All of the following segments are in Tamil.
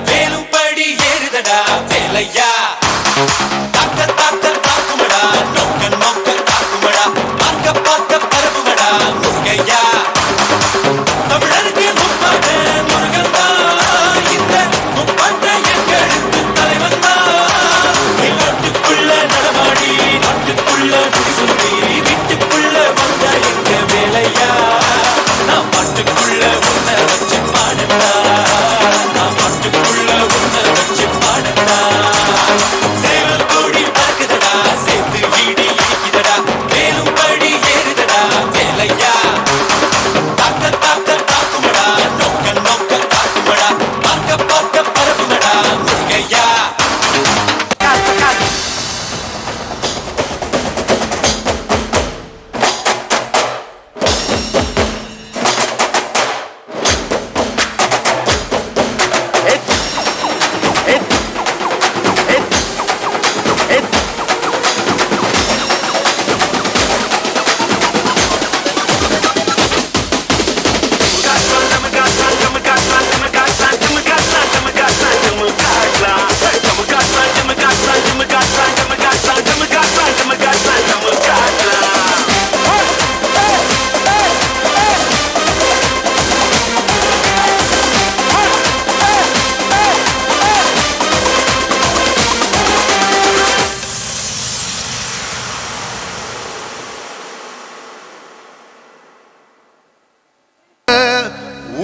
வேலும் படி ஏறுதடா வேலையா தாக்க தாக்க தாக்குமடா நோக்க நோக்க தாக்குமடா பார்க்க பார்க்க பரவுமடா முருகையா தமிழருக்கு முப்பாட்ட முருகன் தான் இந்த முப்பாட்ட எங்களுக்கு தலைவன் தான் நாட்டுக்குள்ள நடமாடி நாட்டுக்குள்ள முடிசூடி வீட்டுக்குள்ள வந்த எங்க வேலையா நான் பாட்டுக்குள்ள உன்னை வச்சு பாடட்டா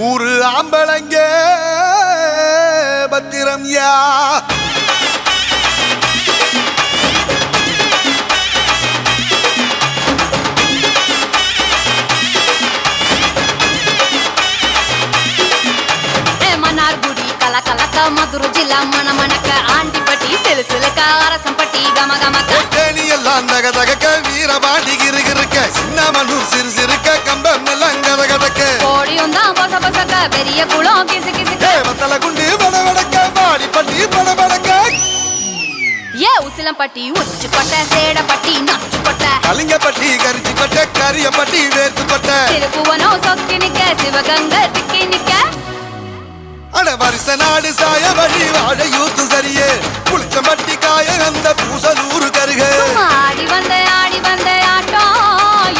ஊரு ஆம்பளங்க பத்திரம் யா மன்னார்குடி கலக்கலக்க மதுரை ஜில்லா மணமணக்க ஆண்டிப்பட்டி சிலுசிலுக்க அரசம்பட்டி கமகமக்க தேனி எல்லாம் தக தகக்க வீரபாண்டி கிருகிருக்க சின்னமனூர் சிறு சிறுக்க கம்பம் எல்லாம் கதகதக்க கோடியும் தான் பொச பொசக்க பெரிய குளம் கிசு கிசுக்க வத்தல குண்டு படபடக்க பாடிப்பட்டி படபடக்க ஏ உசிலம்பட்டி உச்சிப்பட்ட சேடப்பட்டி நச்சுப்பட்ட கலிங்கப்பட்டி கரிச்சிப்பட்ட கரியப்பட்டி வேர்த்துப்பட்ட திருப்புவனம் சொக்கி நிக்க சிவகங்கை திக்கி நிக்க அட வருஷ நாடு சாய வழி வாழ யூத்து சரியே புளிச்சம்பட்டி காய அந்த பூசலூரு கருக ஆடி வந்த ஆட்டம்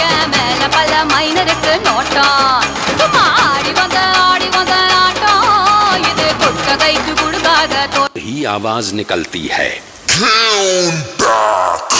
என் மேல பல மைனருக்கு நோட்டம் ஆடி வந்த ஆட்டம் இது குட்ட கைக்கு கொடுக்காத ही आवाज निकलती है। Count back.